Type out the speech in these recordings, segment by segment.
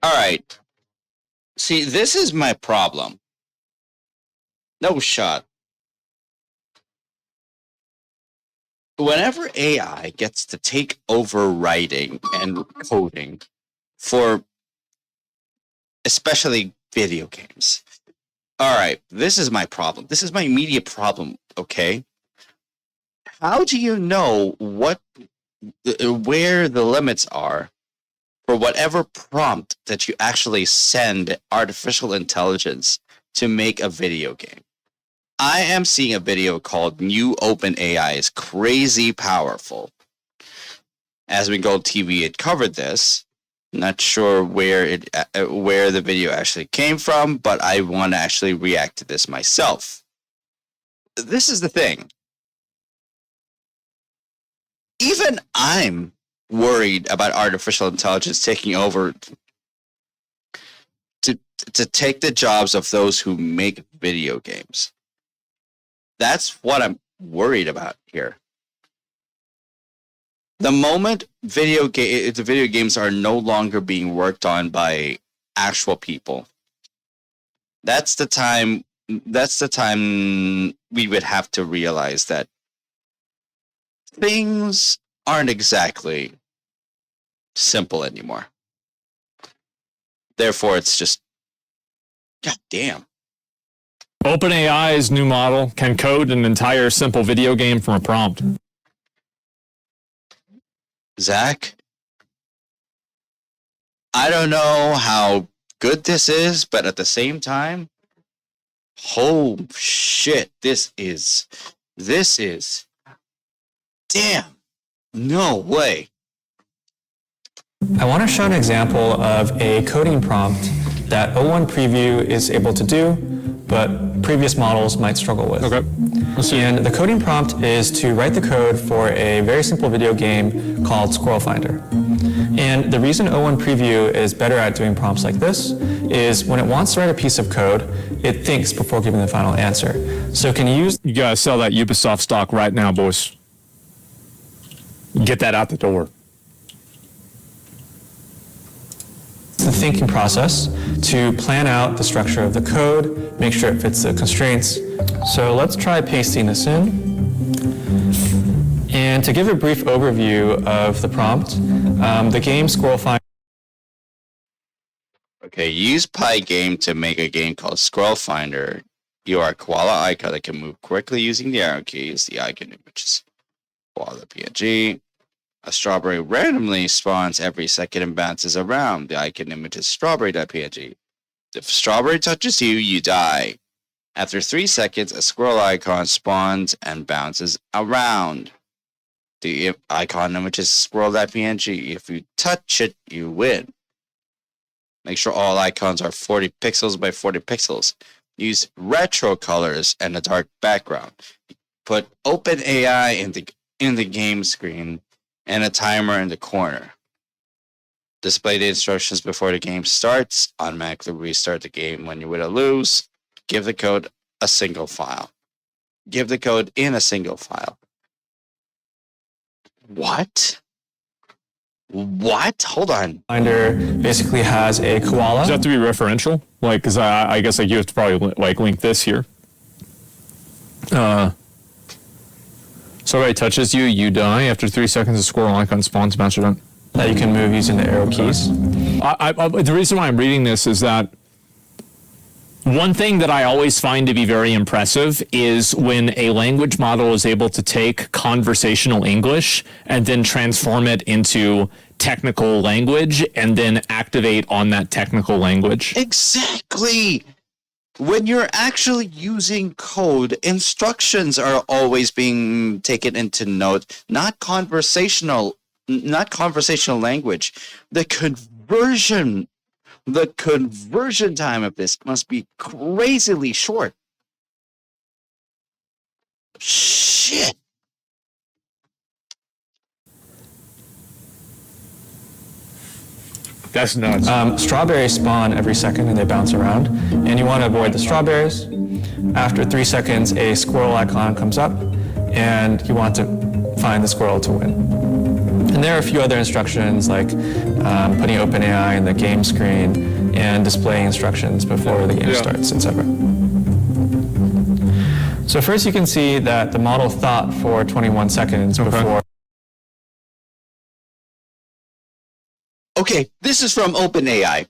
All right. See, this is my problem. No shot. Whenever AI gets to take over writing and coding for especially video games. All right, this is my problem. This is my immediate problem, okay? How do you know where the limits are for whatever prompt that you actually send artificial intelligence to make a video game? I am seeing a video called New OpenAI is Crazy Powerful. As we go TV, it covered this. Not sure where the video actually came from, but I want to actually react to this myself. This is the thing. Even I'm worried about artificial intelligence taking over to take the jobs of those who make video games. That's what I'm worried about here. The moment the video games are no longer being worked on by actual people, that's the time we would have to realize that things aren't exactly simple anymore. Therefore, it's just, god damn. OpenAI's new model can code an entire simple video game from a prompt. Zach, I don't know how good this is, but at the same time, oh shit, this is, damn, no way. I want to show an example of a coding prompt that O1 Preview is able to do, but previous models might struggle with. Okay. And the coding prompt is to write the code for a very simple video game called Squirrel Finder. And the reason O1 Preview is better at doing prompts like this is when it wants to write a piece of code, it thinks before giving the final answer. So it can use... You gotta sell that Ubisoft stock right now, boys. Get that out the door. The thinking process to plan out the structure of the code, make sure it fits the constraints. So let's try pasting this in. And to give a brief overview of the prompt, the game Squirrel Finder. Okay, use Pygame to make a game called Squirrel Finder. You are a koala icon that can move quickly using the arrow keys. The icon images koala PNG. A strawberry randomly spawns every second and bounces around. The icon image is strawberry.png. If strawberry touches you, you die. After 3 seconds, a squirrel icon spawns and bounces around. The icon image is squirrel.png. If you touch it, you win. Make sure all icons are 40 pixels by 40 pixels. Use retro colors and a dark background. Put OpenAI in the game screen and a timer in the corner. Display the instructions before the game starts. Automatically restart the game when you win or lose. Give the code a single file. Give the code in a single file. What? What? Hold on. Finder basically has a koala. Does that have to be referential? Like, because I guess like you have to probably like link this here. Somebody touches you, you die. After 3 seconds, a squirrel icon spawns, bounce around. That you can move using the arrow keys. The reason why I'm reading this is that one thing that I always find to be very impressive is when a language model is able to take conversational English and then transform it into technical language and then activate on that technical language. Exactly. When you're actually using code, instructions are always being taken into note, not conversational language. The conversion time of this must be crazily short. Shit. That's nuts. Strawberries spawn every second and they bounce around. And you want to avoid the strawberries. After 3 seconds, a squirrel icon comes up and you want to find the squirrel to win. And there are a few other instructions like putting OpenAI in the game screen and displaying instructions before the game starts, etc. So first you can see that the model thought for 21 seconds before. Okay, this is from OpenAI.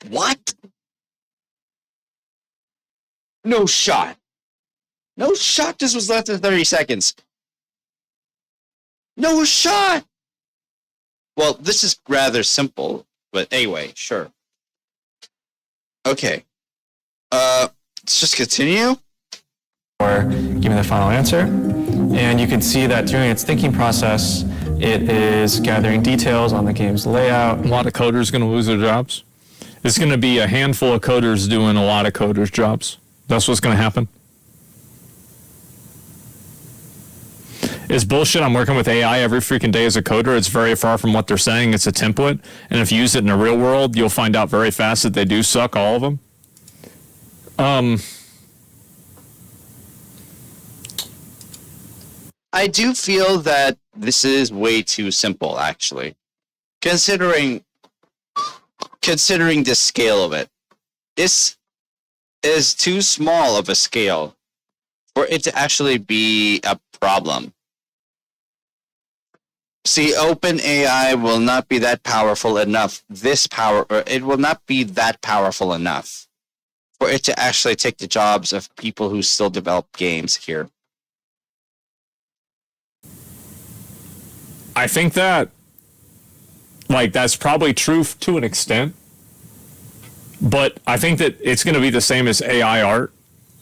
What? No shot. No shot. This was less than 30 seconds. No shot. Well, this is rather simple, but anyway, sure. Okay. Let's just continue. Or give me the final answer. And you can see that during its thinking process, it is gathering details on the game's layout. A lot of coders going to lose their jobs. It's going to be a handful of coders doing a lot of coders' jobs. That's what's going to happen. It's bullshit. I'm working with AI every freaking day as a coder. It's very far from what they're saying. It's a template. And if you use it in the real world, you'll find out very fast that they do suck, all of them. I do feel that this is way too simple, actually. Considering the scale of it. This is too small of a scale for it to actually be a problem. See, OpenAI will not be that powerful enough. It will not be that powerful enough for it to actually take the jobs of people who still develop games here. I think that, that's probably true to an extent. But I think that it's going to be the same as AI art,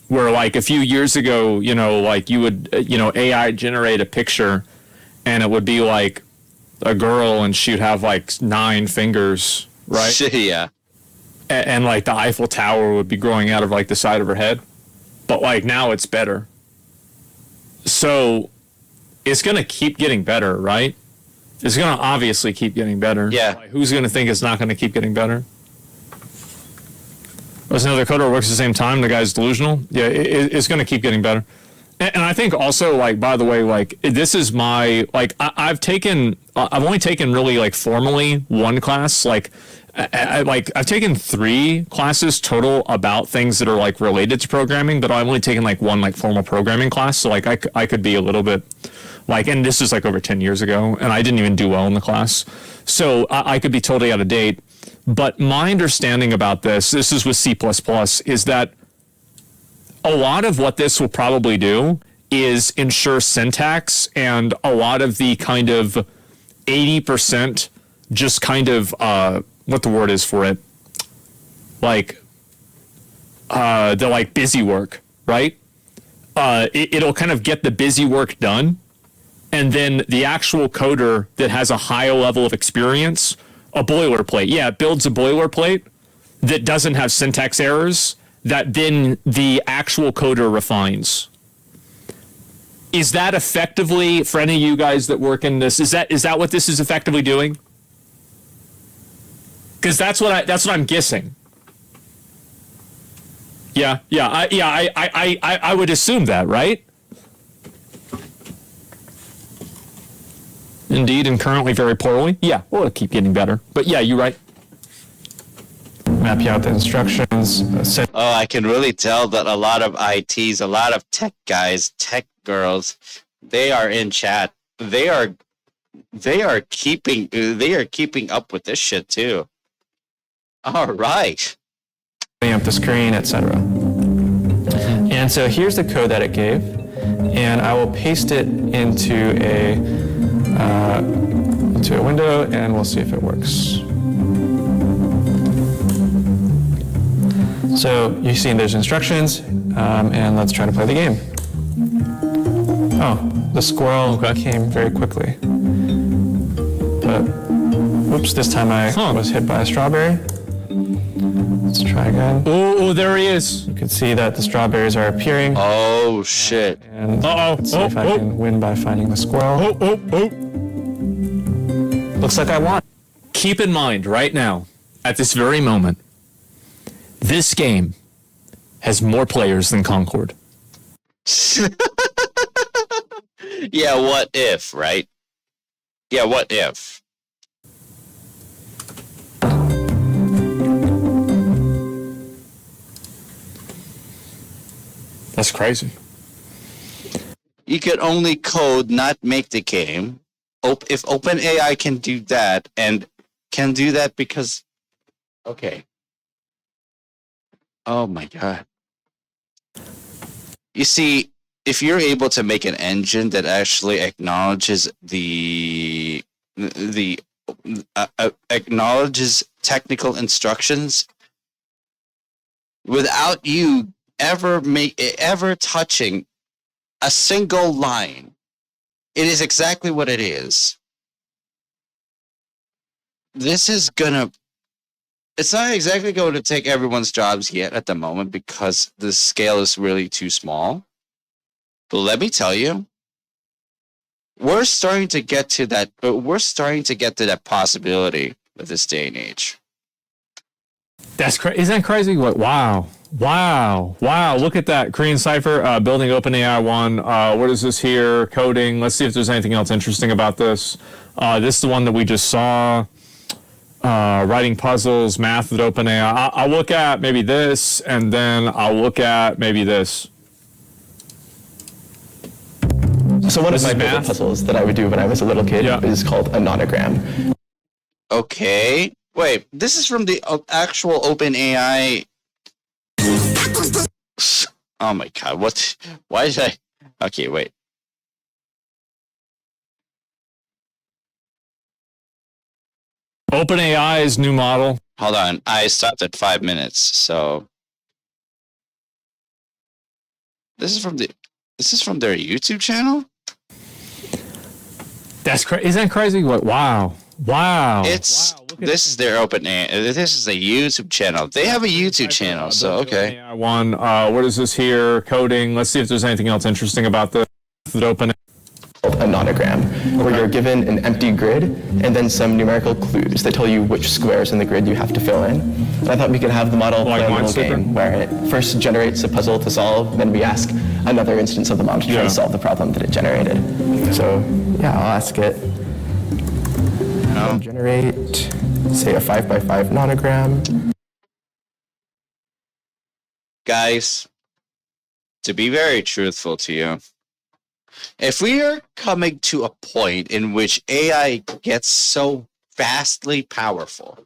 where a few years ago, you would, AI generate a picture and it would be like a girl and she'd have 9 fingers, right? Yeah. And the Eiffel Tower would be growing out of the side of her head. But now it's better. So it's going to keep getting better, right? It's going to obviously keep getting better. Yeah. Who's going to think it's not going to keep getting better? There's another coder who works at the same time. The guy's delusional. Yeah, it's going to keep getting better. And I think also, by the way, this is my, I've only taken really, formally one class. I've taken 3 classes total about things that are, related to programming, but I've only taken, one, formal programming class. So, I could be a little bit, and this is, over 10 years ago, and I didn't even do well in the class. So I could be totally out of date. But my understanding about this is with C++, is that a lot of what this will probably do is ensure syntax, and a lot of the kind of 80% just kind of, what the word is for it, the busy work, right? It'll kind of get the busy work done, and then the actual coder that has a higher level of experience, a boilerplate. Yeah, it builds a boilerplate that doesn't have syntax errors that then the actual coder refines. Is that effectively, for any of you guys that work in this, is that what this is effectively doing? Because that's what I'm guessing. I would assume that, right? Indeed, and currently very poorly. Yeah, well, it'll keep getting better. But yeah, you're right. Map you out the instructions. Oh, I can really tell that a lot of ITs, a lot of tech guys, tech girls, they are in chat. They are keeping up with this shit too. All right. Up the screen, etc. And so here's the code that it gave, and I will paste it into a window, and we'll see if it works. So you see there's instructions, and let's try to play the game. Oh, the squirrel came very quickly. But, whoops, this time I was hit by a strawberry. Let's try again. Oh, there he is. You can see that the strawberries are appearing. Oh, shit. And let's see if I can win by finding the squirrel. Looks like I won. Keep in mind right now, at this very moment, this game has more players than Concord. Yeah, what if, right? Yeah, what if? That's crazy. You could only code, not make the game. If OpenAI can do that, and can do that because... Okay. Oh my god. You see, if you're able to make an engine that actually acknowledges acknowledges technical instructions without you ever touching a single line, it is exactly what it is. This is gonna... It's not exactly going to take everyone's jobs yet at the moment because the scale is really too small. But let me tell you, we're starting to get to that. Possibility with this day and age. That's crazy. Isn't that crazy? What? Wow. Look at that. Korean Cypher, building OpenAI 1. What is this here? Coding. Let's see if there's anything else interesting about this. This is the one that we just saw. Writing puzzles, math with OpenAI. I'll look at maybe this, and then I'll look at maybe this. So one of my favorite puzzles that I would do when I was a little kid is called a nonogram. Okay. Wait, this is from the actual OpenAI. Oh my god, what? Why did I... Okay, wait. OpenAI's new model. Hold on, I stopped at 5 minutes, so... This is from their YouTube channel? That's crazy. Isn't that crazy? What? Wow. This is their OpenAI. This is a YouTube channel. They have a YouTube channel, so okay. One. What is this here? Coding. Let's see if there's anything else interesting about this. OpenAI. A nonogram, where you're given an empty grid and then some numerical clues that tell you which squares in the grid you have to fill in. And I thought we could have the model play a little game where it first generates a puzzle to solve, then we ask another instance of the model to try to solve the problem that it generated. So yeah, I'll ask it. Generate, say, a 5x5 nonogram. Guys, to be very truthful to you, if we are coming to a point in which AI gets so vastly powerful,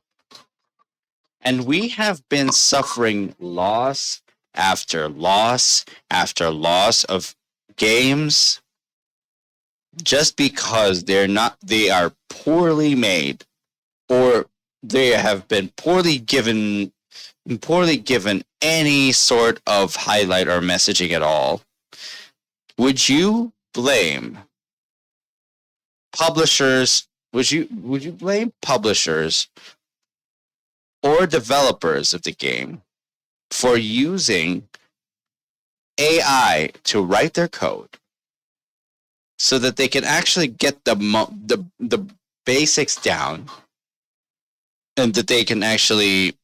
and we have been suffering loss after loss after loss of games just because they are poorly made, or they have been poorly given any sort of highlight or messaging at all, would you blame publishers? Would you blame publishers or developers of the game for using AI to write their code so that they can actually get the basics down, and that they can actually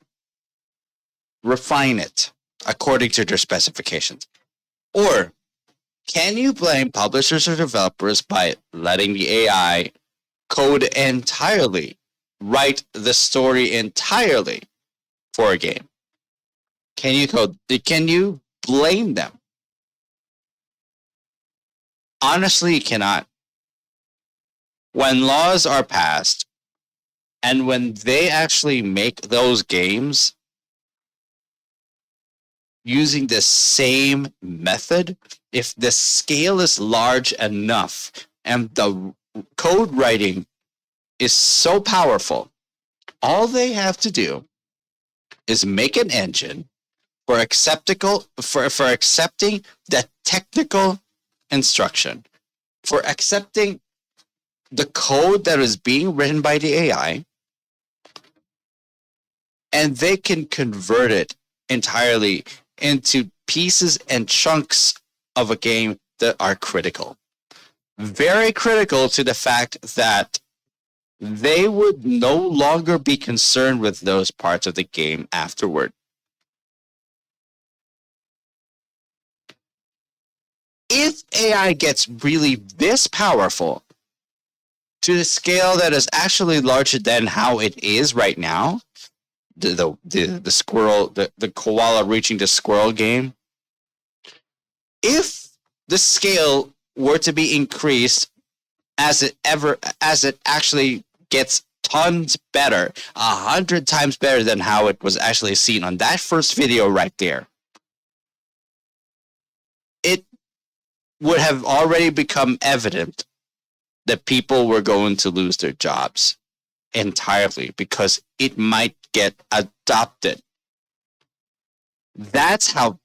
refine it according to their specifications? Or can you blame publishers or developers by letting the AI code entirely, write the story entirely for a game? Can you blame them? Honestly, you cannot. When laws are passed, and when they actually make those games using the same method, if the scale is large enough and the code writing is so powerful, all they have to do is make an engine for accepting the technical instruction, for accepting the code that is being written by the AI, and they can convert it entirely into pieces and chunks of a game that are critical. Very critical to the fact that they would no longer be concerned with those parts of the game afterward. if AI gets really this powerful to the scale that is actually larger than how it is right now, the squirrel, the koala reaching the squirrel game, if the scale were to be increased as it actually gets tons better, 100 times better than how it was actually seen on that first video right there, it would have already become evident that people were going to lose their jobs entirely because it might get adopted. That's how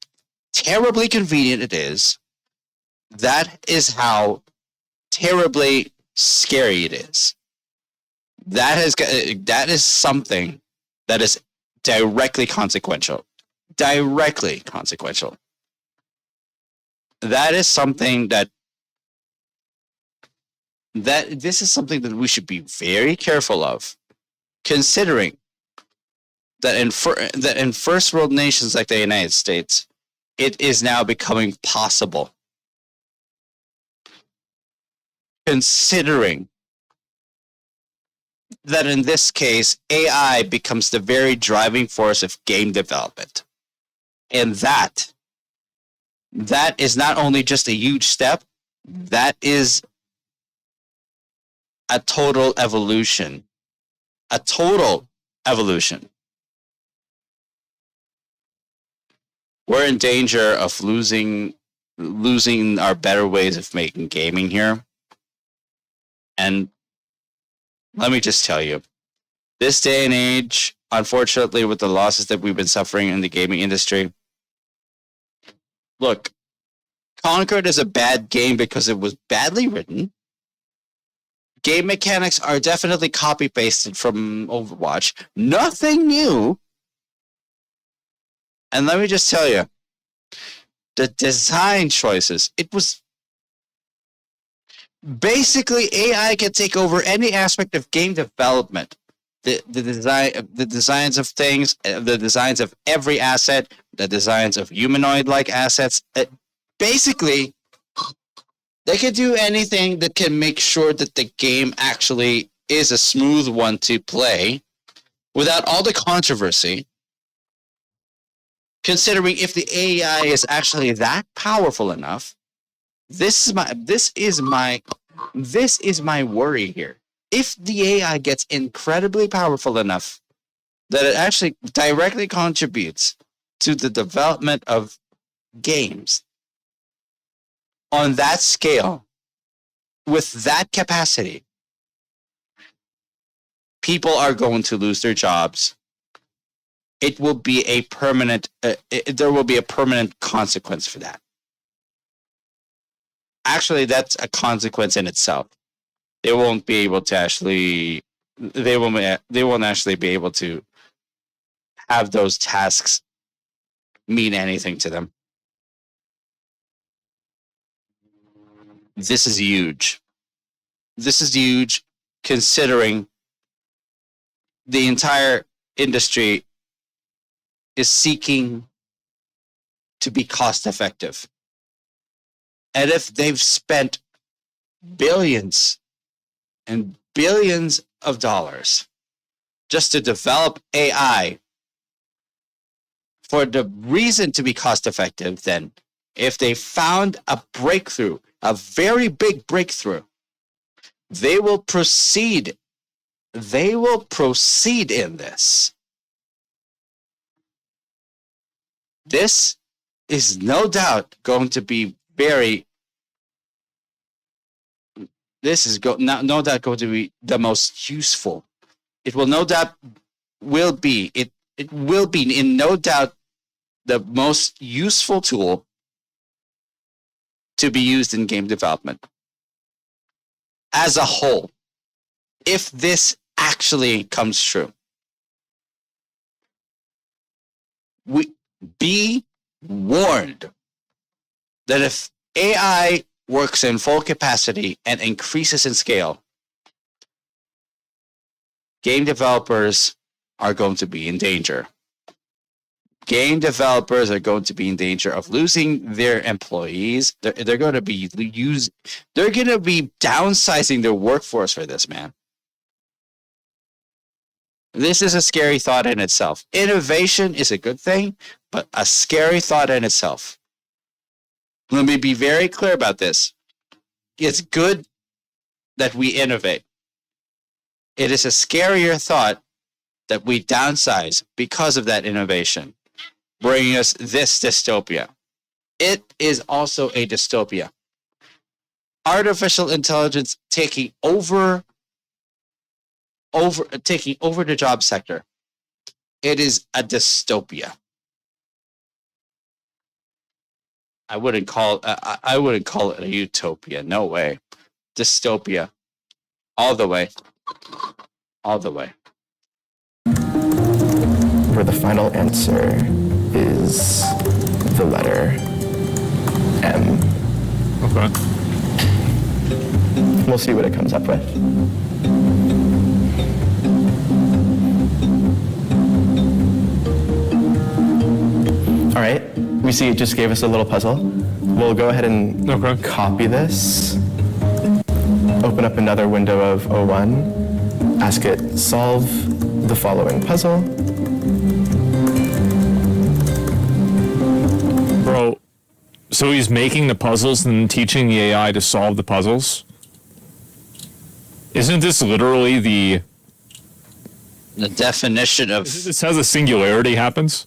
terribly convenient it is. That is how terribly scary it is. That is something that is directly consequential. Directly consequential. That is something that this is something that we should be very careful of, considering that in first world nations like the United States, it is now becoming possible. Considering that in this case, AI becomes the very driving force of game development. And that is not only just a huge step, that is a total evolution. A total evolution. We're in danger of losing our better ways of making gaming here. And let me just tell you, this day and age, unfortunately, with the losses that we've been suffering in the gaming industry, look, Conquered is a bad game because it was badly written. Game mechanics are definitely copy-pasted from Overwatch. Nothing new. And let me just tell you, the design choices, it was basically AI can take over any aspect of game development. The designs of things, the designs of every asset, the designs of humanoid-like assets. Basically, they can do anything that can make sure that the game actually is a smooth one to play without all the controversy. Considering if the AI is actually that powerful enough, this is my worry here. If the AI gets incredibly powerful enough that it actually directly contributes to the development of games on that scale, with that capacity, people are going to lose their jobs. It will be a permanent. There will be a permanent consequence for that. Actually, that's a consequence in itself. They won't be able to actually. They won't actually be able to have those tasks mean anything to them. This is huge. This is huge, considering the entire industry is seeking to be cost effective. And if they've spent billions and billions of dollars just to develop AI for the reason to be cost effective, then if they found a breakthrough, a very big breakthrough, they will proceed. They will proceed in this. This is no doubt going to be very. This is no doubt going to be the most useful. It will no doubt will be it. It will be in no doubt the most useful tool to be used in game development as a whole. If this actually comes true, we be warned that if AI works in full capacity and increases in scale, game developers are going to be in danger. game developers are going to be in danger of losing their employees. They're going to be downsizing their workforce for this, man. This is a scary thought in itself. Innovation is a good thing, but a scary thought in itself. Let me be very clear about this. It's good that we innovate. It is a scarier thought that we downsize because of that innovation, bringing us this dystopia. It is also a dystopia. Artificial intelligence taking over the job sector. It is a dystopia. I wouldn't call it a utopia. No way. Dystopia. All the way. All the way. Where the final answer is the letter M. Okay. We'll see what it comes up with. All right, we see it just gave us a little puzzle. We'll go ahead and copy this, open up another window of O1, ask it solve the following puzzle. Bro, so he's making the puzzles and teaching the AI to solve the puzzles? Isn't this literally the definition of... This has a singularity happens?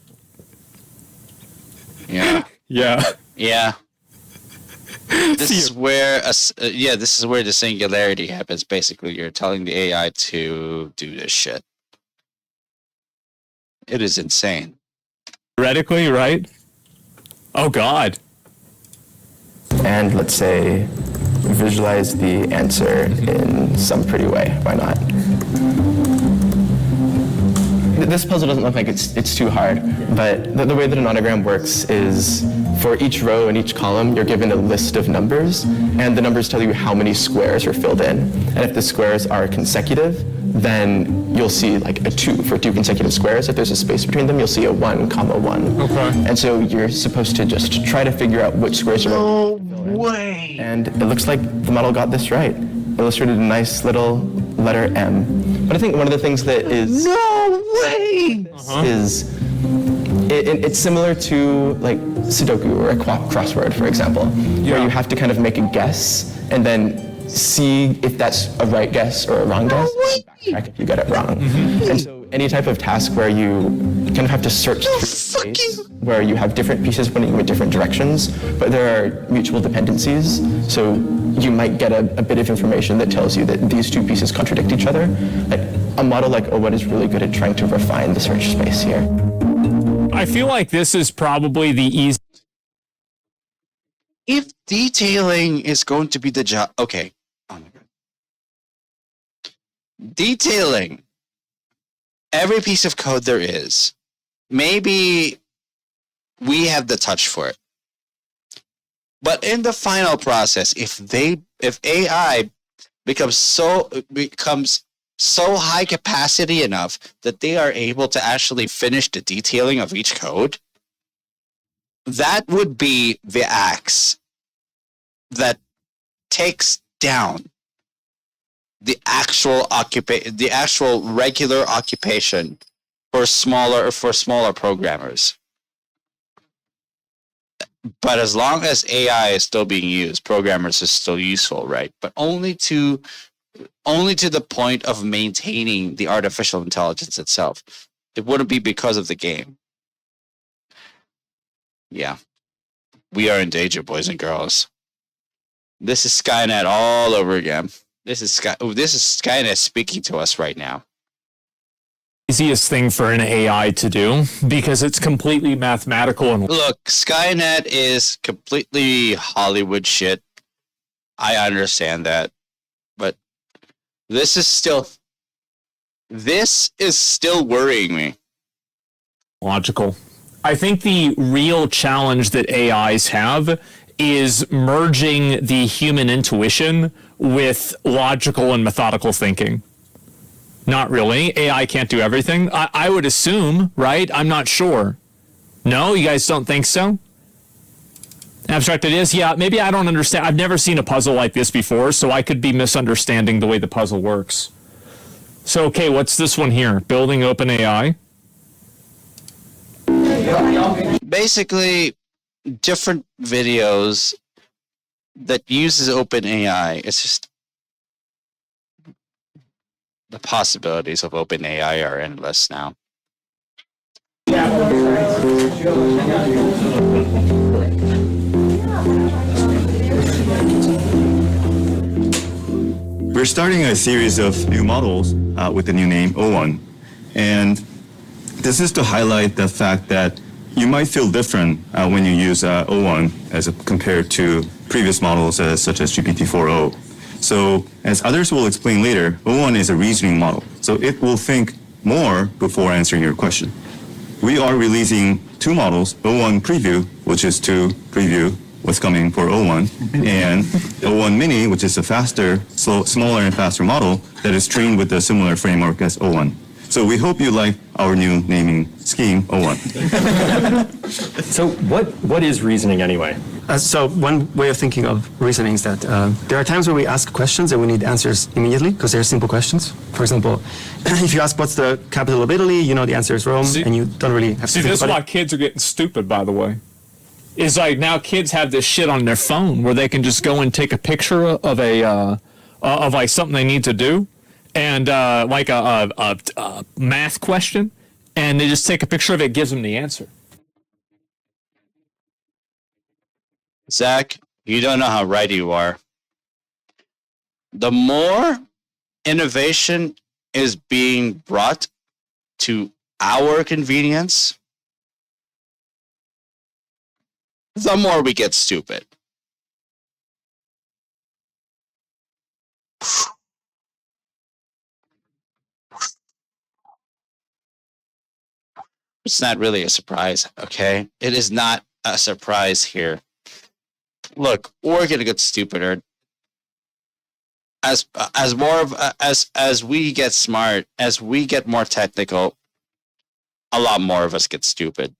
Yeah. Yeah. Yeah. This is where this is where the singularity happens. Basically, you're telling the AI to do this shit. It is insane. Theoretically, right? Oh God. And let's say visualize the answer in some pretty way. Why not? This puzzle doesn't look like it's too hard, but the way that an autogram works is for each row and each column, you're given a list of numbers, and the numbers tell you how many squares are filled in. And if the squares are consecutive, then you'll see like a 2 for 2 consecutive squares. If there's a space between them, you'll see a 1, 1. Okay. And so you're supposed to just try to figure out which squares are No way. And it looks like the model got this right. Illustrated a nice little letter M. But I think one of the things that is... No way! is it's similar to like Sudoku or a crossword, for example, where you have to kind of make a guess and then see if that's a right guess or a wrong guess. Backtrack if you got it wrong. And so any type of task where you kind of have to search through space, where you have different pieces pointing in different directions, but there are mutual dependencies. So you might get a bit of information that tells you that these two pieces contradict each other. Like a model like O1 is really good at trying to refine the search space here. I feel like this is probably the easy. If detailing is going to be the job, okay. Oh my God. Detailing every piece of code there is. Maybe we have the touch for it. But in the final process, if AI becomes so high capacity enough that they are able to actually finish the detailing of each code, that would be the axe that takes down the actual regular occupation for smaller programmers. But as long as AI is still being used, programmers are still useful, right? But only to the point of maintaining the artificial intelligence itself. It wouldn't be because of the game. Yeah. We are in danger, boys and girls. This is Skynet all over again. This is Skynet speaking to us right now. Easiest thing for an AI to do because it's completely mathematical and look, Skynet is completely Hollywood shit. I understand that. But this is still worrying me. logical. I think the real challenge that AIs have is merging the human intuition with logical and methodical thinking. Not really. AI can't do everything. I would assume, right? I'm not sure. No, you guys don't think so? Abstract ideas? Yeah, maybe I don't understand. I've never seen a puzzle like this before, so I could be misunderstanding the way the puzzle works. So, okay, what's this one here? Building OpenAI? Basically, different videos that uses OpenAI. It's just the possibilities of OpenAI are endless now. We're starting a series of new models with the new name O1. And this is to highlight the fact that you might feel different when you use O1 as compared to previous models such as GPT-4o. So as others will explain later, O1 is a reasoning model. So it will think more before answering your question. We are releasing two models, O1 Preview, which is to preview what's coming for O1, and O1 Mini, which is a faster, smaller and faster model that is trained with a similar framework as O1. So we hope you like our new naming scheme, O1. So what is reasoning anyway? So one way of thinking of reasoning is that there are times where we ask questions and we need answers immediately because they're simple questions. For example, if you ask what's the capital of Italy, you know the answer is Rome, and you don't really have to think this is about why kids are getting stupid, by the way. Is like now kids have this shit on their phone where they can just go and take a picture of like something they need to do, and like a math question, and they just take a picture of it, gives them the answer. Zach, you don't know how right you are. The more innovation is being brought to our convenience, the more we get stupid. It's not really a surprise, okay? It is not a surprise here. Look, we're gonna get stupider. As we get smart, as we get more technical, a lot more of us get stupid.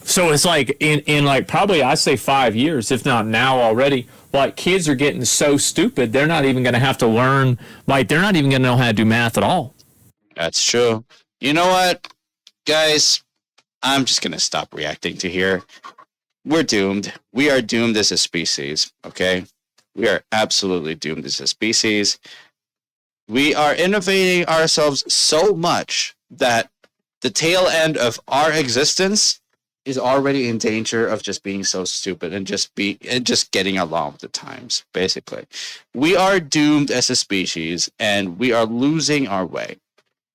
So it's like in like probably I'd say 5 years, if not now already, like kids are getting so stupid they're not even gonna have to learn, like they're not even gonna know how to do math at all. That's true. You know what, guys? I'm just gonna stop reacting to here. We're doomed. We are doomed as a species, okay? We are absolutely doomed as a species. We are innovating ourselves so much that the tail end of our existence is already in danger of just being so stupid and just getting along with the times, basically. We are doomed as a species and we are losing our way.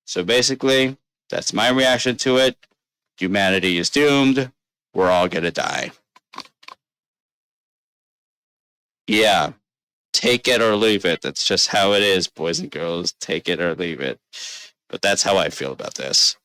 So basically, that's my reaction to it. Humanity is doomed. We're all gonna die. Yeah, take it or leave it. That's just how it is, boys and girls. Take it or leave it. But that's how I feel about this.